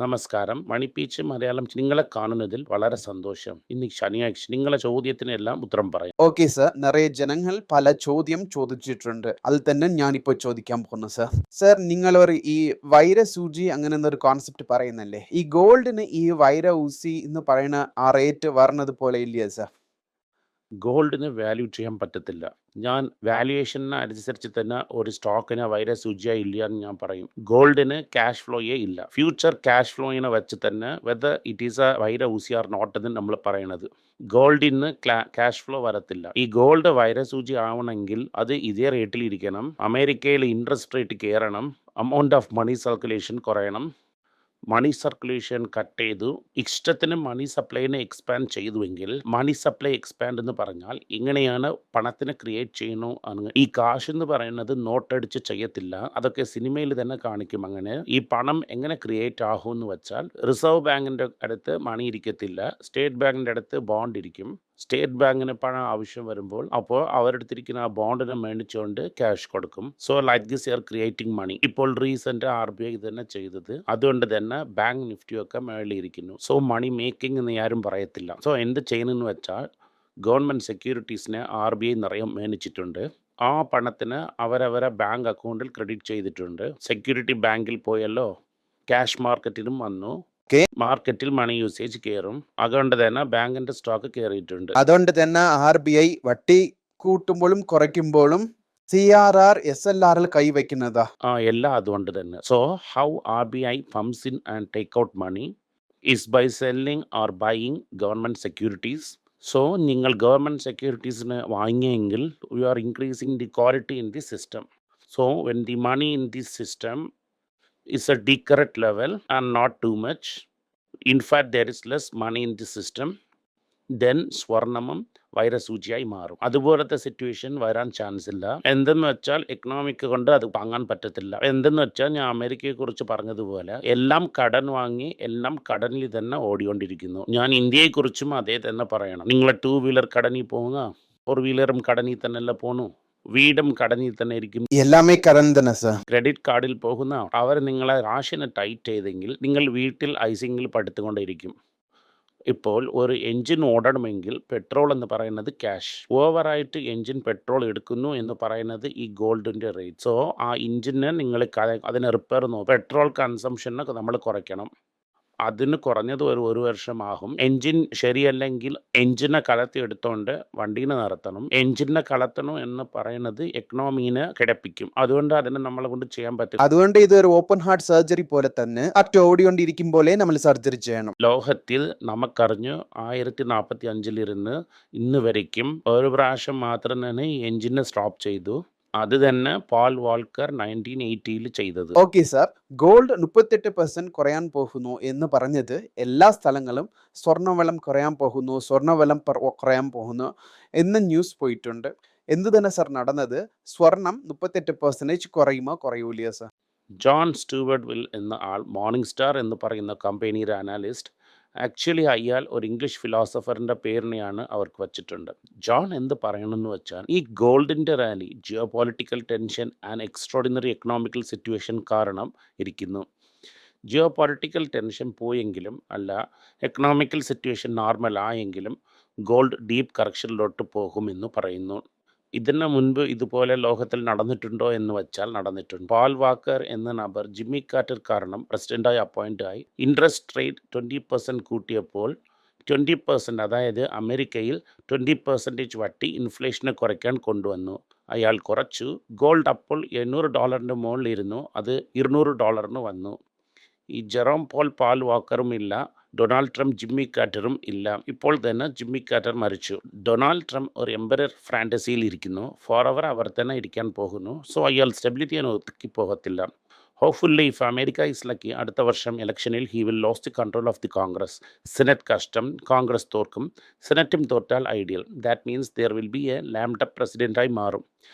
നമസ്കാരം. മണിപ്പീച്ച് മലയാളം നിങ്ങളെ കാണുന്നതിൽ വളരെ സന്തോഷം. ഇന്ന് ശനിയാഴ്ച നിങ്ങളെ ചോദ്യത്തിനെല്ലാം ഉത്തരം പറയാം. Okay sir. നിറയെ ജനങ്ങൾ പല ചോദ്യം ചോദിച്ചിട്ടുണ്ട്. അതിൽ തന്നെ ഞാനിപ്പോൾ ചോദിക്കാൻ പോകുന്നു സർ. സർ നിങ്ങളൊരു ഈ വൈരസൂചി അങ്ങനെ എന്നൊരു കോൺസെപ്റ്റ് പറയുന്നല്ലേ? ഈ ഗോൾഡിന് ഈ വൈര ഊസി എന്ന് പറയുന്ന ആ റേറ്റ് വരുന്നത് പോലെ ഇല്ലയോ സർ? ഗോൾഡിന് വാല്യൂ ചെയ്യാൻ പറ്റത്തില്ല. ഞാൻ വാല്യുവേഷന് അനുസരിച്ച് തന്നെ ഒരു സ്റ്റോക്കിന് വൈരസൂചിയ ഇല്ല എന്ന് ഞാൻ പറയും. ഗോൾഡിന് ക്യാഷ് ഫ്ലോയേ ഇല്ല. ഫ്യൂച്ചർ ക്യാഷ് ഫ്ലോയിനെ വെച്ച് തന്നെ whether it is a wise use or not എന്ന് നമ്മൾ പറയണത്. ഗോൾഡിന് ക്യാഷ് ഫ്ലോ വരത്തില്ല. ഈ ഗോൾഡ് വൈരസൂചി ആവണമെങ്കിൽ അത് ഇതേ റേറ്റിൽ ഇരിക്കണം. അമേരിക്കയിൽ ഇൻട്രസ്റ്റ് റേറ്റ് കയറണം. അമൗണ്ട് ഓഫ് മണി സർക്കുലേഷൻ കുറയണം. മണി സർക്കുലേഷൻ കട്ട് ചെയ്തു ഇഷ്ടത്തിന് മണി സപ്ലൈനെ എക്സ്പാൻഡ് ചെയ്തുവെങ്കിൽ മണി സപ്ലൈ എക്സ്പാൻഡ് എന്ന് പറഞ്ഞാൽ ഇങ്ങനെയാണ് പണത്തിനെ ക്രിയേറ്റ് ചെയ്യണു. ഈ കാശ് എന്ന് പറയുന്നത് നോട്ടടിച്ച് ചെയ്യത്തില്ല. അതൊക്കെ സിനിമയിൽ തന്നെ കാണിക്കും. അങ്ങനെ ഈ പണം എങ്ങനെ ക്രിയേറ്റ് ആകും എന്ന് വെച്ചാൽ റിസർവ് ബാങ്കിൻ്റെ അടുത്ത് മണി ഇരിക്കത്തില്ല. സ്റ്റേറ്റ് ബാങ്കിൻ്റെ അടുത്ത് ബോണ്ട് ഇരിക്കും. സ്റ്റേറ്റ് ബാങ്കിന് പണം ആവശ്യം വരുമ്പോൾ അപ്പോൾ അവരെടുത്തിരിക്കുന്ന ആ ബോണ്ടിനെ മേടിച്ചുകൊണ്ട് ക്യാഷ് കൊടുക്കും. So like this are creating money. ഇപ്പോൾ റീസെന്റ് RBI തന്നെ ചെയ്തത്. അതുകൊണ്ട് തന്നെ ബാങ്ക് നിഫ്റ്റിയൊക്കെ മേളിയിരിക്കുന്നു. സോ മണി മേക്കിംഗ് എന്ന് ആരും പറയത്തില്ല. സോ എന്ത് ചെയ്യുന്നെന്ന് വെച്ചാൽ ഗവൺമെൻറ് സെക്യൂരിറ്റീസിനെ RBI നിറയെ മേടിച്ചിട്ടുണ്ട്. ആ പണത്തിന് അവരവരെ ബാങ്ക് അക്കൗണ്ടിൽ ക്രെഡിറ്റ് ചെയ്തിട്ടുണ്ട്. സെക്യൂരിറ്റി ബാങ്കിൽ പോയല്ലോ ക്യാഷ് മാർക്കറ്റിലും വന്നു. മാർക്കറ്റിൽ മണി യൂസേജ് കയറും. അതുകൊണ്ട് തന്നെ ബാങ്കിന്റെ സ്റ്റോക്ക് കയറിയിട്ടുണ്ട്. അതുകൊണ്ട് തന്നെ RBI വട്ടി കൂട്ടുമ്പോഴും കുറയ്ക്കുമ്പോഴും CRR SLR കൈവയ്ക്കുന്നതാ. എല്ലാം അതുകൊണ്ട് തന്നെ. So how RBI pumps in and take out money is by selling or buying government securities. So നിങ്ങൾ ഗവൺമെൻറ് സെക്യൂരിറ്റീസിന് വാങ്ങിയെങ്കിൽ you are increasing the quality in the system. So when the money in the system is a decurrent level and not too much. In fact, there is less money in the system. Then സ്വർണ്ണമും വൈരസൂചിയായി മാറും. അതുപോലത്തെ situation വരാൻ chance ഇല്ല. എന്തെന്ന് വെച്ചാൽ economic കൊണ്ട് അത് വാങ്ങാൻ പറ്റത്തില്ല. എന്തെന്ന് വെച്ചാൽ ഞാൻ അമേരിക്കയെ കുറിച്ച് പറഞ്ഞതുപോലെ എല്ലാം കടൻ വാങ്ങി എല്ലാം കടനിൽ തന്നെ ഓടിക്കൊണ്ടിരിക്കുന്നു. ഞാൻ ഇന്ത്യയെ കുറിച്ചും അതേ തന്നെ പറയണം. നിങ്ങൾ 2 വീലർ കടനിൽ പോകുക, 4 വീലറും കടനിൽ തന്നെയല്ല പോണു. വീടും കടനിൽ തന്നെ ഇരിക്കും. എല്ലാമേ കടൻ തന്നെ സർ. ക്രെഡിറ്റ് കാർഡിൽ പോകുന്ന അവർ നിങ്ങളെ കാശിന് ടൈറ്റ് ചെയ്തെങ്കിൽ നിങ്ങൾ വീട്ടിൽ ഐസിങ്ങിൽ പടുത്തുകൊണ്ടിരിക്കും. ഇപ്പോൾ ഒരു എൻജിൻ ഓടണമെങ്കിൽ പെട്രോൾ എന്ന് പറയുന്നത് ക്യാഷ്. ഓവറായിട്ട് എൻജിൻ പെട്രോൾ എടുക്കുന്നു എന്ന് പറയുന്നത് ഈ ഗോൾഡിൻ്റെ റേറ്റ്. സോ ആ എൻജിനെ നിങ്ങൾ അതിനെ റിപ്പയർ പെട്രോൾ കൺസംഷനൊക്കെ നമ്മൾ കുറയ്ക്കണം. അതിന് കുറഞ്ഞത് ഒരു വർഷമാകും. എൻജിൻ ശരിയല്ലെങ്കിൽ എൻജിനെ കളത്തി എടുത്തോണ്ട് വണ്ടീനെ നിർത്തണം. എൻജിനെ കളത്തണം എന്ന് പറയുന്നത് എക്കണോമീനെ കിടപ്പിക്കും. അതുകൊണ്ട് അതിനെ നമ്മളെ കൊണ്ട് ചെയ്യാൻ പറ്റും. അതുകൊണ്ട് ഇത് ഒരു ഓപ്പൺ ഹാർട്ട് സർജറി പോലെ തന്നെ ഓടിക്കൊണ്ടിരിക്കും പോലെ നമ്മൾ സർജറി ചെയ്യണം. ലോകത്തിൽ നമുക്കറിഞ്ഞ് 1045 ഇന്ന് വരയ്ക്കും ഒരു പ്രാവശ്യം മാത്രം തന്നെ ഈ എൻജിനെ സ്റ്റോപ്പ് ചെയ്തു. അത് തന്നെ പോൾ വാൾക്കർ 1980 ചെയ്തത്. Okay sir. ഗോൾഡ് 38% കുറയാൻ പോകുന്നു എന്ന് പറഞ്ഞത് എല്ലാ സ്ഥലങ്ങളും സ്വർണ്ണവില കുറയാൻ പോകുന്നു, സ്വർണ്ണവില കുറയാൻ പോകുന്നു എന്ന് ന്യൂസ് പോയിട്ടുണ്ട്. എന്ത് തന്നെ സാർ നടന്നത്? സ്വർണം 38% കുറയുമോ കുറയൂലയോ സാർ? ജോൺ സ്റ്റുവർട്ട് വിൽ എന്ന ആൾ മോർണിംഗ് സ്റ്റാർ എന്ന് പറയുന്ന കമ്പനിയുടെ അനാലിസ്റ്റ്. ആക്ച്വലി അയാൾ ഒരു ഇംഗ്ലീഷ് ഫിലോസഫറിൻ്റെ പേരിനെയാണ് അവർക്ക് വച്ചിട്ടുണ്ട്. ജോൺ എന്ത് പറയണമെന്ന് വെച്ചാൽ ഈ ഗോൾഡിൻ്റെ rally geopolitical tension and extraordinary economical situation കാരണം ഇരിക്കുന്നു. ജിയോ പൊളിറ്റിക്കൽ ടെൻഷൻ പോയെങ്കിലും അല്ല എക്കണോമിക്കൽ സിറ്റുവേഷൻ നോർമൽ ആയെങ്കിലും ഗോൾഡ് ഡീപ്പ് കറക്ഷനിലോട്ട് പോകുമെന്ന് പറയുന്നു. ഇതിന് മുൻപ് ഇതുപോലെ ലോകത്തിൽ നടന്നിട്ടുണ്ടോ എന്ന് വെച്ചാൽ നടന്നിട്ടുണ്ട്. പോൾ വാക്കർ എന്ന നബർ ജിമ്മി കാർട്ടർ കാരണം പ്രസിഡൻ്റായി അപ്പോയിൻ്റ് ആയി. ഇൻട്രസ്റ്റ് റേറ്റ് 20% കൂട്ടിയപ്പോൾ 20%, അതായത് അമേരിക്കയിൽ 20% വട്ടി ഇൻഫ്ലേഷനെ കുറയ്ക്കാൻ കൊണ്ടുവന്നു. അയാൾ കുറച്ചു. ഗോൾഡ് അപ്പോൾ $800 മുകളിലിരുന്നു. അത് $200 വന്നു. ഈ ജെറോം പോൾ വാക്കറും ഇല്ല. ഡൊണാൾഡ് ട്രംപ് ജിമ്മി കാർട്ടറും ഇല്ല. ഇപ്പോൾ തന്നെ ജിമ്മി കാർട്ടർ മരിച്ചു. ഡൊണാൾഡ് ട്രംപ് ഒരു എംപയർ ഫാൻറ്റസിയിൽ ഇരിക്കുന്നു. ഫോറെവർ അവർ തന്നെ ഇരിക്കാൻ പോകുന്നു. സോ അയാൾ സ്റ്റെബിലിറ്റിയെ ഒതുക്കി പോകത്തില്ല. Hopefully if America is lucky അടുത്ത വർഷം ഇലക്ഷനിൽ he will lose the control of the Congress. Senate കഷ്ടം. കോൺഗ്രസ് തോർക്കും. സെനറ്റും തോറ്റാൽ ideal. That means there will be a lame duck up പ്രസിഡൻ്റായി മാറും.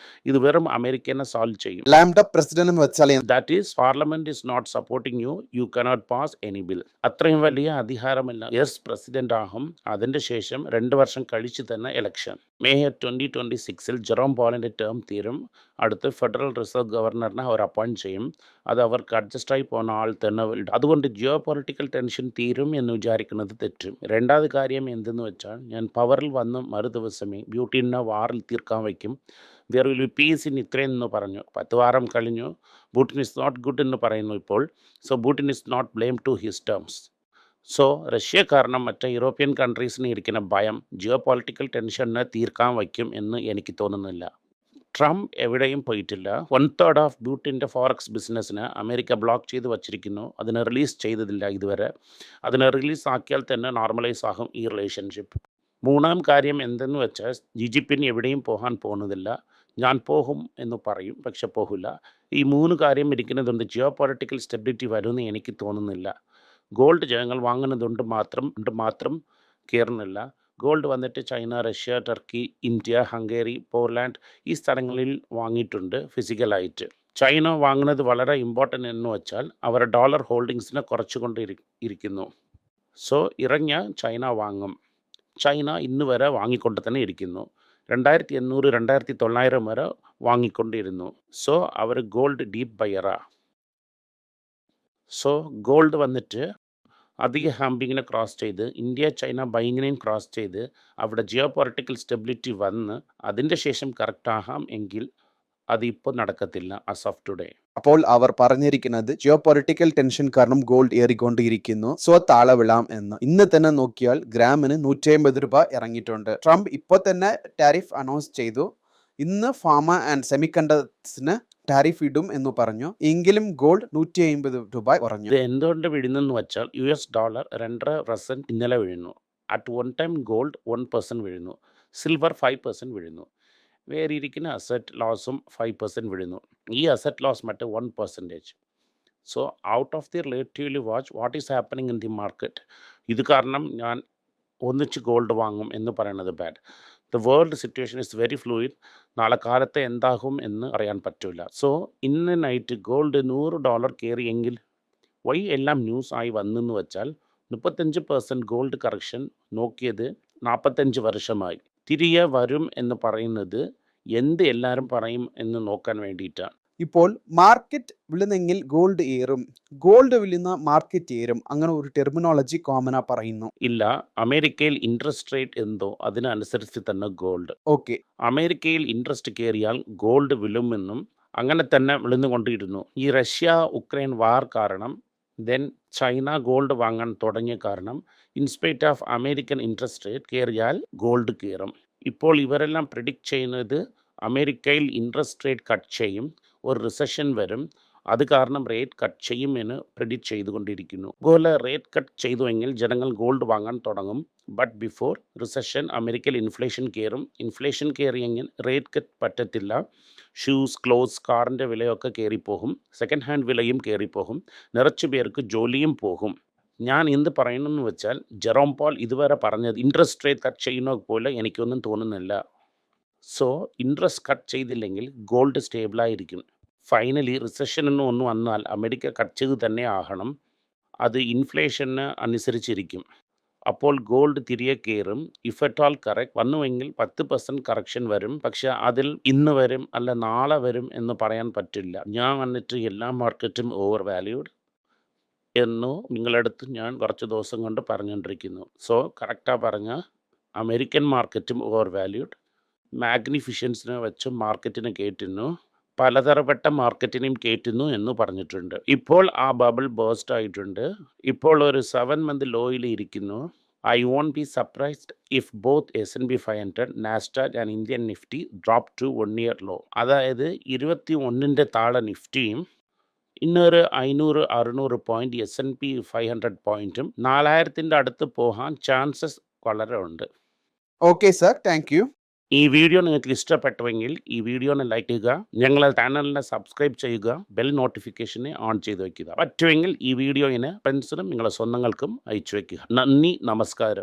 ഇത് വെറും അമേരിക്കനെ സോൾവ് ചെയ്യും. ലാംഡ പ്രസിഡന്റ് എന്ന് വെച്ചാൽ That is, Parliament is not supporting you, you cannot pass any bill. അത്രയും വലിയ അധികാരമില്ല. യെസ്, പ്രസിഡന്റ് ആകും. അതിൻ്റെ ശേഷം 2 വർഷം കഴിച്ച് തന്നെ ഇലക്ഷൻ. മെയ് 2026 ജെറോം പോളിൻ്റെ ടേം തീരും. അടുത്ത് ഫെഡറൽ റിസർവ് ഗവർണറിനെ അവർ അപ്പോയിൻറ്റ് ചെയ്യും. അത് അവർക്ക് അഡ്ജസ്റ്റായി പോകുന്ന ആൾ തന്നെ അതുകൊണ്ട് ജിയോ പൊളിറ്റിക്കൽ ടെൻഷൻ തീരും എന്ന് വിചാരിക്കുന്നത് തെറ്റും. രണ്ടാമത് കാര്യം എന്തെന്ന് വെച്ചാൽ, ഞാൻ പവറിൽ വന്ന് മറുദിവസമേ ബ്യൂട്ടീനെ വാറിൽ തീർക്കാൻ വയ്ക്കും. There will B piece in Ukraine എന്ന് പറഞ്ഞു. 10 വാരം കഴിഞ്ഞു. പുടിൻ ഇസ് നോട്ട് ഗുഡ് എന്ന് പറയുന്നു ഇപ്പോൾ. So Putin is not blame to his terms. So Russia കാരണം മറ്റേ യൂറോപ്യൻ കൺട്രീസിന് ഇരിക്കുന്ന ഭയം ജിയോ പൊളിറ്റിക്കൽ ടെൻഷനെ തീർക്കാൻ വയ്ക്കും എന്ന് എനിക്ക് തോന്നുന്നില്ല. ട്രംപ് എവിടെയും പോയിട്ടില്ല. 1/3 ഓഫ് ബ്യൂട്ടിൻ്റെ ഫോറക്സ് ബിസിനസ്സിന് അമേരിക്ക ബ്ലോക്ക് ചെയ്ത് വച്ചിരിക്കുന്നു. അതിനെ റിലീസ് ചെയ്തതില്ല ഇതുവരെ. അതിനെ റിലീസ് ആക്കിയാൽ തന്നെ നോർമലൈസ് ആകും ഈ റിലേഷൻഷിപ്പ്. മൂന്നാം കാര്യം എന്തെന്ന് വെച്ചാൽ, ജിജിപ്പിന് എവിടെയും പോകാൻ പോകുന്നതില്ല. ഞാൻ പോകും എന്ന് പറയും, പക്ഷെ പോകില്ല. ഈ 3 കാര്യം ഇരിക്കുന്നതുകൊണ്ട് ജിയോ പൊളിറ്റിക്കൽ സ്റ്റെബിലിറ്റി വരുമെന്ന് എനിക്ക് തോന്നുന്നില്ല. ഗോൾഡ് ജനങ്ങൾ വാങ്ങുന്നതുകൊണ്ട് മാത്രം കയറുന്നില്ല. ഗോൾഡ് വന്നിട്ട് ചൈന, റഷ്യ, ടർക്കി, ഇന്ത്യ, ഹംഗേറി, പോർലാൻഡ് ഈ സ്ഥലങ്ങളിൽ വാങ്ങിയിട്ടുണ്ട് ഫിസിക്കലായിട്ട്. ചൈന വാങ്ങുന്നത് വളരെ ഇമ്പോർട്ടൻ്റ് എന്ന് വെച്ചാൽ അവരുടെ ഡോളർ ഹോൾഡിങ്സിനെ കുറച്ചുകൊണ്ട് ഇരിക്കുന്നു. സോ ഇറങ്ങിയ ചൈന വാങ്ങും. ചൈന ഇന്ന് വരെ വാങ്ങിക്കൊണ്ട് തന്നെ ഇരിക്കുന്നു. 2800, 2900 വരെ വാങ്ങിക്കൊണ്ടിരുന്നു. സോ അവർ ഗോൾഡ് ഡീപ്പ് ബയറാ. സോ ഗോൾഡ് വന്നിട്ട് അധിക ഹാമ്പിങ്ങിനെ ക്രോസ് ചെയ്ത് ഇന്ത്യ ചൈന ബൈങ്ങിനെയും ക്രോസ് ചെയ്ത് അവിടെ ജിയോ പൊളിറ്റിക്കൽ സ്റ്റെബിലിറ്റി വന്ന് അതിൻ്റെ ശേഷം കറക്റ്റ് ആകാം എങ്കിൽ അതിപ്പോൾ നടക്കത്തില്ല ആസ് ഓഫ് ടുഡേ. അപ്പോൾ അവർ പറഞ്ഞിരിക്കുന്നത് ജിയോ പൊളിറ്റിക്കൽ ടെൻഷൻ കാരണം ഗോൾഡ് ഏറിക്കൊണ്ടിരിക്കുന്നു, സോ താഴെ വിടാം എന്ന്. ഇന്ന് തന്നെ നോക്കിയാൽ ഗ്രാമിന് 150 രൂപ ഇറങ്ങിയിട്ടുണ്ട്. ട്രംപ് ഇപ്പോൾ തന്നെ ടാരിഫ് അനൗൺസ് ചെയ്തു. ഇന്ന് ഫാർമ ആൻഡ് സെമികണ്ടക്ടേഴ്സിന് ടാരിഫ് ഇടും എന്ന് പറഞ്ഞു. എങ്കിലും ഗോൾഡ് 150 രൂപ കുറഞ്ഞു. ഇത് എന്തുകൊണ്ട് വീഴുന്നെന്ന് വെച്ചാൽ US ഡോളർ 2% ഇന്നലെ വീഴുന്നു. അറ്റ് വൺ ടൈം ഗോൾഡ് 1% വീഴുന്നു. സിൽവർ 5% വീഴുന്നു. വേറെ ഇരിക്കുന്ന അസറ്റ് ലോസും 5% വീഴുന്നു. ഈ അസറ്റ് ലോസ് മറ്റേ 1%. So out of the relatively watch what is happening in the market. ഇത് കാരണം ഞാൻ ഒന്നിച്ച് ഗോൾഡ് വാങ്ങും എന്ന് പറയുന്നത് bad. The world situation is very fluid. നാളെ കാലത്തെ എന്താകും എന്ന് അറിയാൻ പറ്റില്ല. സോ ഇന്ന് നൈറ്റ് ഗോൾഡ് $100 കയറിയെങ്കിൽ വൈ എല്ലാം ന്യൂസ് ആയി വന്നെന്ന് വെച്ചാൽ 35% ഗോൾഡ് കറക്ഷൻ നോക്കിയത് 45 വർഷമായി. തിരികെ വരും എന്ന് പറയുന്നത് എന്ത് എല്ലാവരും പറയും എന്ന് നോക്കാൻ വേണ്ടിയിട്ടാണ്. ഇപ്പോൾ മാർക്കറ്റ് വിളുന്നെങ്കിൽ ഗോൾഡ് ഏറും, ഗോൾഡ് വിളുന്ന മാർക്കറ്റ് ഏറും, അങ്ങനെ ഒരു ടെർമിനോളജി കോമനാ പറയുന്നു. ഇല്ല, അമേരിക്കയിൽ ഇൻട്രസ്റ്റ് റേറ്റ് എന്തോ അതിനനുസരിച്ച് തന്നെ ഗോൾഡ്. ഓക്കെ, അമേരിക്കയിൽ ഇൻട്രസ്റ്റ് കയറിയാൽ ഗോൾഡ് വിളുമെന്നും അങ്ങനെ തന്നെ വിളുന്നുകൊണ്ടിരുന്നു. ഈ റഷ്യ ഉക്രൈൻ വാർ കാരണം ദെൻ ചൈന ഗോൾഡ് വാങ്ങാൻ തുടങ്ങിയ കാരണം in spite of American interest rate കയറിയാൽ ഗോൾഡ് കയറും. ഇപ്പോൾ ഇവരെല്ലാം പ്രിഡിക്റ്റ് ചെയ്യുന്നത് അമേരിക്കയിൽ ഇൻട്രസ്റ്റ് റേറ്റ് കട്ട് ചെയ്യും, ഒരു റിസഷൻ വരും, അത് കാരണം റേറ്റ് കട്ട് ചെയ്യുമെന്ന് പ്രിഡിക്റ്റ് ചെയ്തുകൊണ്ടിരിക്കുന്നു. അതുപോലെ റേറ്റ് കട്ട് ചെയ്തുവെങ്കിൽ ജനങ്ങൾ ഗോൾഡ് വാങ്ങാൻ തുടങ്ങും. ബട്ട് ബിഫോർ റിസഷൻ അമേരിക്കയിൽ ഇൻഫ്ലേഷൻ കയറും. ഇൻഫ്ലേഷൻ കയറിയെങ്കിൽ റേറ്റ് കട്ട് പറ്റത്തില്ല. ഷൂസ്, ക്ലോത്ത്സ്, കാറിൻ്റെ വിലയൊക്കെ കയറിപ്പോകും. സെക്കൻഡ് ഹാൻഡ് വിലയും കയറിപ്പോകും. നിറച്ചു പേർക്ക് ജോലിയും പോകും. ഞാൻ എന്ത് പറയുന്നെന്ന് വെച്ചാൽ, ജെറോം പോൾ ഇതുവരെ പറഞ്ഞത് ഇൻട്രസ്റ്റ് റേറ്റ് കട്ട് ചെയ്യുന്നത് പോലെ എനിക്കൊന്നും തോന്നുന്നില്ല. സോ ഇൻട്രസ്റ്റ് കട്ട് ചെയ്തില്ലെങ്കിൽ ഗോൾഡ് സ്റ്റേബിളായിരിക്കും. ഫൈനലി റിസഷൻ ഒന്ന് വന്നാൽ അമേരിക്ക കട്ട് ചെയ്ത് തന്നെ ആകണം. അത് ഇൻഫ്ലേഷന് അനുസരിച്ചിരിക്കും. അപ്പോൾ ഗോൾഡ് തിരികെ കയറും. ഇഫ് അറ്റ് ഓൾ കറക്റ്റ് വന്നുവെങ്കിൽ 10% കറക്ഷൻ വരും. പക്ഷെ അതിൽ ഇന്ന് വരും അല്ല നാളെ വരും എന്ന് പറയാൻ പറ്റില്ല. ഞാൻ വന്നിട്ട് എല്ലാ മാർക്കറ്റും ഓവർ വാല്യൂഡ് എന്നു നിങ്ങളടുത്ത് ഞാൻ കുറച്ച് ദിവസം കൊണ്ട് പറഞ്ഞുകൊണ്ടിരിക്കുന്നു. സോ കറക്റ്റാണ് പറഞ്ഞ അമേരിക്കൻ മാർക്കറ്റും ഓവർ വാല്യൂഡ്. മാഗ്നിഫിഷ്യൻസിനെ വെച്ച് മാർക്കറ്റിനെ കയറ്റുന്നു, പലതരപ്പെട്ട മാർക്കറ്റിനെയും കയറ്റുന്നു എന്ന് പറഞ്ഞിട്ടുണ്ട്. ഇപ്പോൾ ആ ബബിൾ ബേസ്റ്റ് ആയിട്ടുണ്ട്. ഇപ്പോൾ ഒരു 7 മന്ത് ലോയിൽ ഇരിക്കുന്നു. I won't be surprised if both S&P 500, Nasdaq and Indian Nifty drop to 1 year low. അതായത് 21ൻ്റെ താഴെ നിഫ്റ്റിയും ഇന്നൊരു 500-600 പോയിന്റ് S&P 500 പോയിന്റും 4000ൻ്റെ അടുത്ത് പോകാൻ ചാൻസസ് വളരെ ഉണ്ട്. Okay sir, thank you. ഈ വീഡിയോ നിങ്ങൾക്ക് ഇഷ്ടപ്പെട്ടുവെങ്കിൽ ഈ വീഡിയോനെ ലൈക്ക് ചെയ്യുക, ഞങ്ങളെ ചാനലിനെ സബ്സ്ക്രൈബ് ചെയ്യുക, ബെൽ നോട്ടിഫിക്കേഷനെ ഓൺ ചെയ്ത് വയ്ക്കുക. പറ്റുമെങ്കിൽ ഈ വീഡിയോയിനെ ഫ്രണ്ട്സിനും നിങ്ങളുടെ സ്വന്തങ്ങൾക്കും അയച്ചു വയ്ക്കുക. നന്ദി, നമസ്കാരം.